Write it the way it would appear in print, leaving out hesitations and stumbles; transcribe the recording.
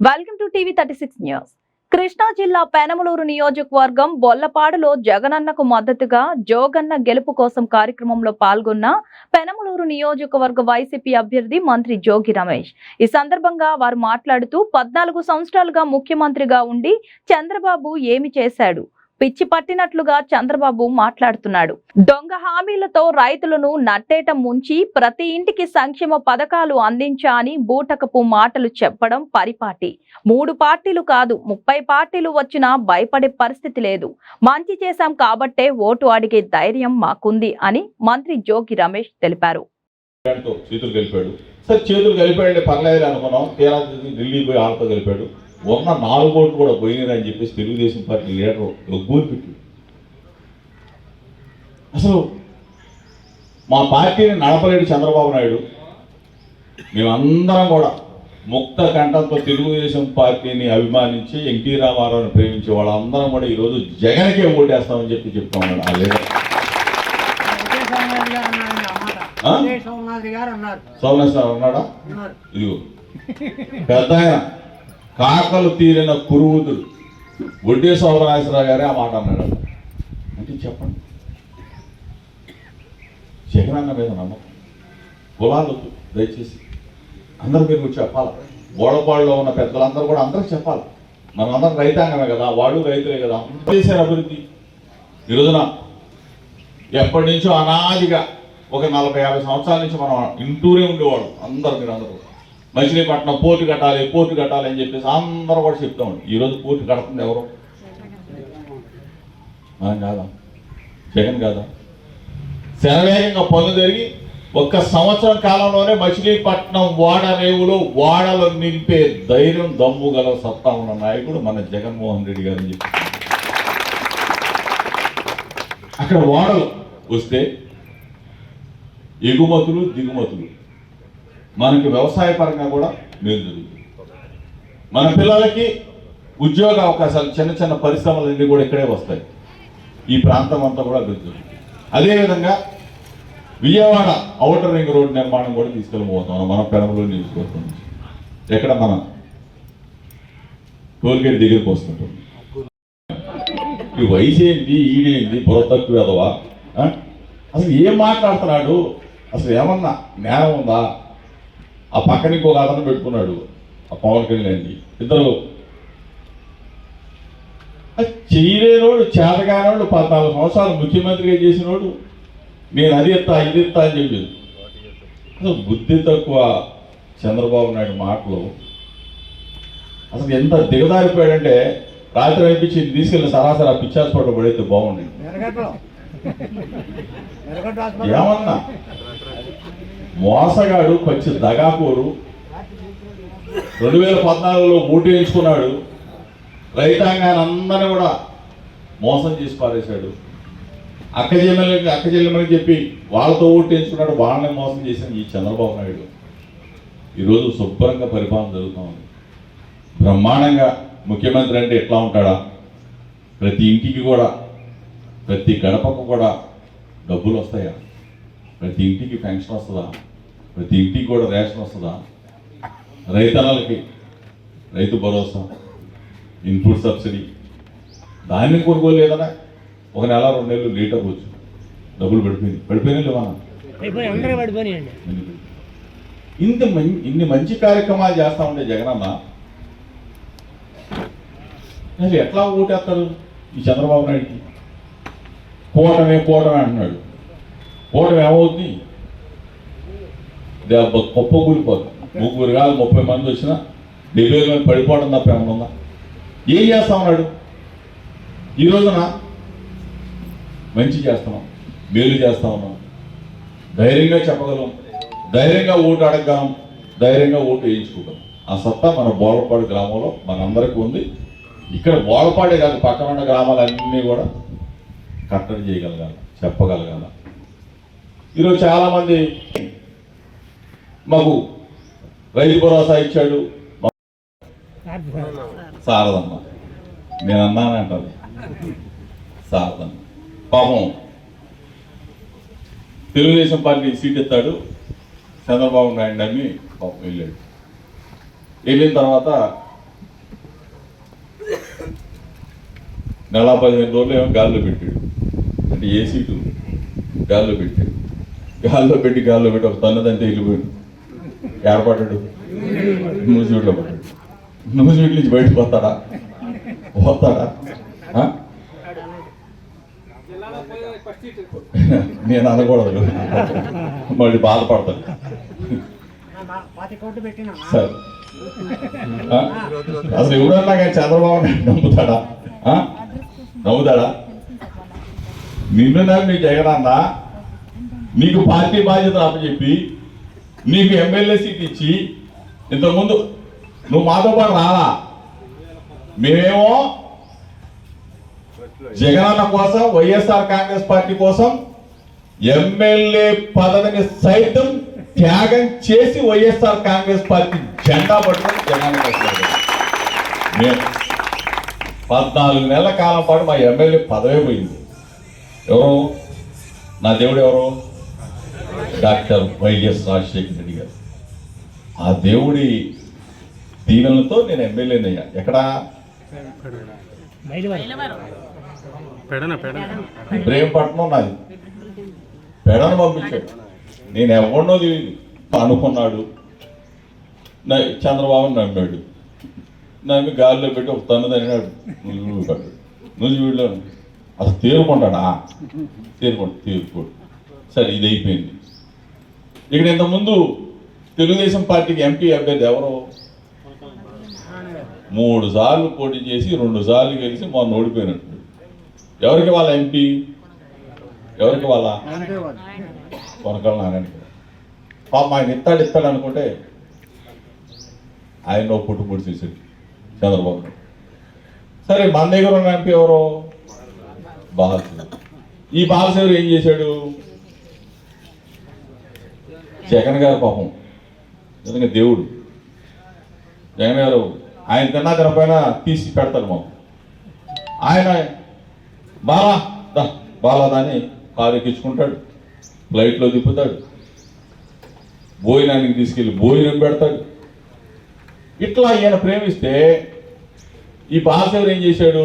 Welcome to TV 36 news. Krishna జిల్లా పెనమలూరు నియోజకవర్గం బొల్లపాడులో జగనన్నకు మద్దతుగా జోగన్న గెలుపు కోసం కార్యక్రమంలో పాల్గొన్న పెనమలూరు నియోజకవర్గ వైసీపీ అభ్యర్థి మంత్రి జోగి రమేష్. ఈ సందర్భంగా వారు మాట్లాడుతూ 14 సంవత్సరాలుగా ముఖ్యమంత్రిగా ఉండి చంద్రబాబు ఏమి చేశాడు, పిచ్చి పట్టినట్లుగా చంద్రబాబు మాట్లాడుతున్నాడు. దొంగ హామీలతో రైతులను నట్టేట ముంచి ప్రతి ఇంటికి సంక్షేమ పథకాలు అందించా అని బూటకపు మాటలు చెప్పడం పరిపాటి. 3 పార్టీలు కాదు 30 పార్టీలు వచ్చినా భయపడే పరిస్థితి లేదు. మంచి చేశాం కాబట్టే ఓటు అడిగే ధైర్యం మాకుంది అని మంత్రి జోగి రమేష్ తెలిపారు. చేతులు కలిపాడంటే పర్లేదు అనుకున్నాం. ఢిల్లీ పోయి ఆళ్ళతో కలిపాడు. ఉన్న 4 ఓట్లు కూడా పోయినారని చెప్పేసి తెలుగుదేశం పార్టీ లీడర్ గోల్ పెట్టి అసలు మా పార్టీని నడపలేడు చంద్రబాబు నాయుడు. మేమందరం కూడా ముక్త కంఠంతో తెలుగుదేశం పార్టీని అభిమానించి ఎన్టీ రామారావుని ప్రేమించే వాళ్ళందరం కూడా ఈరోజు జగన్కే ఓటేస్తామని చెప్తా ఉన్నాడు ఆ లీడర్. సోమనాథ్ సార్ అన్నాడా? ఇదిగో పెద్ద కాకలు తీరిన కురువుదురు వడ్డే సోమనాథరావు గారే ఆ మాట అన్నాడు. అంటే చెప్పండి, జగనన్న మీద నమ్మకం కులాలు దయచేసి అందరూ మీరు చెప్పాలి. గోడపాడులో ఉన్న పెద్దలందరూ కూడా అందరికి చెప్పాలి. మనందరం రైతాంగమే కదా, వాళ్ళు రైతులే కదా. చేశారు అభివృద్ధి. ఈ రోజున ఎప్పటి నుంచో అనాదిగా ఒక 40-50 సంవత్సరాల నుంచి మనం ఇంటూరే ఉండేవాళ్ళు అందరూ. మీరు అందరూ మచిలీపట్నం పోర్టు కట్టాలి అని చెప్పేసి అందరూ కూడా చెప్తా ఉండి ఈరోజు పోర్టు కడుతుంది ఎవరు? మనం కాదా? జగన్ కాదా? శరవేగంగా పనులు జరిగి 1 సంవత్సరం కాలంలోనే మచిలీపట్నం రేవులో వాడలు నింపే ధైర్యం దమ్ము గల సత్తా ఉన్న నాయకుడు మన జగన్మోహన్ రెడ్డి గారు అని చెప్పి అక్కడ వాడలు వస్తే ఎగుమతులు దిగుమతులు మనకి వ్యవసాయ పరంగా కూడా మేలు జరుగుతుంది. మన పిల్లలకి ఉద్యోగ అవకాశాలు, చిన్న చిన్న పరిశ్రమలన్నీ కూడా ఇక్కడే వస్తాయి. ఈ ప్రాంతం అంతా కూడా అభివృద్ధి జరుగుతుంది. అదేవిధంగా విజయవాడ ఔటర్ రింగ్ రోడ్ నిర్మాణం కూడా తీసుకెళ్ళిపోతాం మన పెనమలూరు నియోజకవర్గం నుంచి. ఎక్కడ మన టోల్గేట్ దగ్గరికి వస్తుంటుంది. ఈ వయసు ఏంటి, ఈడేంటి, బుర్రతక్కువ ఎదవా, అసలు ఏం మాట్లాడుతున్నాడు? అసలు ఏమన్నా జ్ఞానం ఉందా? ఆ పక్కన ఇంకొక అతను పెట్టుకున్నాడు, ఆ పవన్ కళ్యాణ్. ఇద్దరు చేయలేనోడు, చేతగానోడు, 14 సంవత్సరాలు ముఖ్యమంత్రిగా చేసినోడు నేను అది ఎత్తా ఇది ఎత్తా అని చెప్పేది. అసలు బుద్ధి తక్కువ చంద్రబాబు నాయుడు మాటలు. అసలు ఎంత దిగదారిపోయాడంటే రాత్రి అనిపించింది తీసుకెళ్ళి సరాసరి ఆ పిచ్చి హాస్పిటల్ పడైతే బాగుండేది. ఏమన్నా మోసగాడు, పచ్చి దగాకోరు. 2014లో ఓటు వేయించుకున్నాడు. రైతాంగాన్ని అందరినీ కూడా మోసం చేసి పారేశాడు. అక్క చెల్లెమని చెప్పి వాళ్ళతో ఓటు వేయించుకున్నాడు. వాళ్ళని మోసం చేసిన ఈ చంద్రబాబు నాయుడు ఈరోజు శుభ్రంగా పరిపాలన జరుగుతూ ఉంది. బ్రహ్మాండంగా ముఖ్యమంత్రి అంటే ఎట్లా ఉంటాడా? ప్రతి ఇంటికి కూడా, ప్రతి గడపకు కూడా డబ్బులు వస్తాయా? ప్రతి ఇంటికి పెన్షన్ వస్తుందా? ప్రతి ఇంటికి కూడా రేషన్ వస్తుందా? రైతన్నలకి రైతు భరోసా, ఇన్పుట్ సబ్సిడీ, ధాన్యం కొనుగోలు లేదన్నా 1 నెల 2 నెలలు లేట్ అవ్వచ్చు. డబ్బులు పడిపోయినా లేవా? ఇన్ని మంచి కార్యక్రమాలు చేస్తా ఉండే జగనన్న అసలు ఎట్లా ఓటేస్తారు ఈ చంద్రబాబు నాయుడికి? కూటమే అంటున్నాడు. కూటమి ఏమవుతుంది? గొప్ప కూలిపోతుంది. 3 కాదు 30 మంది వచ్చినా 70 మంది పడిపోవడం తప్ప ఏమన్నా ఉందా? ఏం చేస్తా ఉన్నాడు? ఈ రోజున మంచి చేస్తున్నాం, మేలు చేస్తా ఉన్నాం, ధైర్యంగా చెప్పగలం, ధైర్యంగా ఓటు అడగగలం, ధైర్యంగా ఓటు వేయించుకోగలం. ఆ సత్తా మన బోలపాడు గ్రామంలో మనందరికీ ఉంది. ఇక్కడ బోలపాడే కాదు, పక్కన ఉన్న గ్రామాలన్నీ కూడా కట్టడి చేయగలగాలి, చెప్పగలగాలి. ఈరోజు చాలామంది మాకు రైతు భరోసా ఇచ్చాడు. సారదమ్మ నేను అన్నానంటారు. సారదమ్మ పాపం తెలుగుదేశం పార్టీ సీట్ ఎత్తాడు, చంద్రబాబు నాయుడు అని పాపం వెళ్ళాడు. వెళ్ళిన తర్వాత నెల 15 రోజులు ఏమో గాల్లో పెట్టాడు. అంటే ఏ సీటు గాల్లో పెట్టాడు. గాల్లో పెట్టి ఒక తన్నదంటే వెళ్ళిపోయాడు. ఏడపడ్డాడు, నూజివీడులో పడ్డాడు. నూజివీడు నుంచి బయటకు వస్తాడా? నేను అనకూడదు, మళ్ళీ బాధపడతాను. సరే, అసలు ఎవరన్నా కానీ చంద్రబాబు నాయుడు నమ్ముతాడా? నిన్ను నమ్మి జగనన్న నీకు పార్టీ బాధ్యతలు అప్పచెప్పి నీకు ఎమ్మెల్యే సీట్ ఇచ్చి ఇంతకుముందు నువ్వు మాతో పాటు రాలా. మేమేమో జగనన్న కోసం, వైఎస్ఆర్ కాంగ్రెస్ పార్టీ కోసం ఎమ్మెల్యే పదవిని సైతం త్యాగం చేసి వైఎస్ఆర్ కాంగ్రెస్ పార్టీ జెండా పట్టుకుని జగనన్న మేము 14 నెలల కాలం పాటు మా ఎమ్మెల్యే పదవే పోయింది. ఎవరు? నా దేవుడు ఎవరు? డాక్టర్ వైఎస్ రాజశేఖర రెడ్డి గారు. ఆ దేవుడి దీవెనలతో నేను ఎమ్మెల్యేనయ్యా. ఎక్కడా? ప్రేమపట్నం నాది. పెడను పంపించాడు. నేను ఎవరినో తెలియదు అనుకున్నాడు. చంద్రబాబు నమ్మాడు. నమ్మి గాలిలో పెట్టి ఒక తన్నదన్నాడు. నూజివీడులో అసలు తేరుకుంటాడా? తేరుకోడు. సరే, ఇది అయిపోయింది. ఇక్కడ ఇంతకుముందు తెలుగుదేశం పార్టీకి ఎంపీ అభ్యర్థి ఎవరు? 3 సార్లు పోటీ చేసి 2 సార్లు గెలిచి మొన్న ఓడిపోయినట్టు. ఎవరికి వాళ్ళ ఎంపీ? ఎవరికి వాళ్ళ? కొనకల నారాయణ. పాప ఆయన ఇస్తాడు అనుకుంటే ఆయన పుట్టు చేశాడు చంద్రబాబు. సరే, మన దగ్గర ఉన్న ఎంపీ ఎవరు? బాలశివ. ఈ బాలశివ ఏం చేశాడు? జగన్ గారు పాపం నిజంగా దేవుడు. జగన్ గారు ఆయన తిన్నా తినపైన తీసి పెడతాడు మాకు. ఆయన బాలాదాన్ని కారు ఎక్కించుకుంటాడు, ఫ్లైట్లో తిప్పుతాడు, భోజనానికి తీసుకెళ్ళి భోజనం పెడతాడు. ఇట్లా ఈయన ప్రేమిస్తే ఈ బాలశివ ఏం చేశాడు?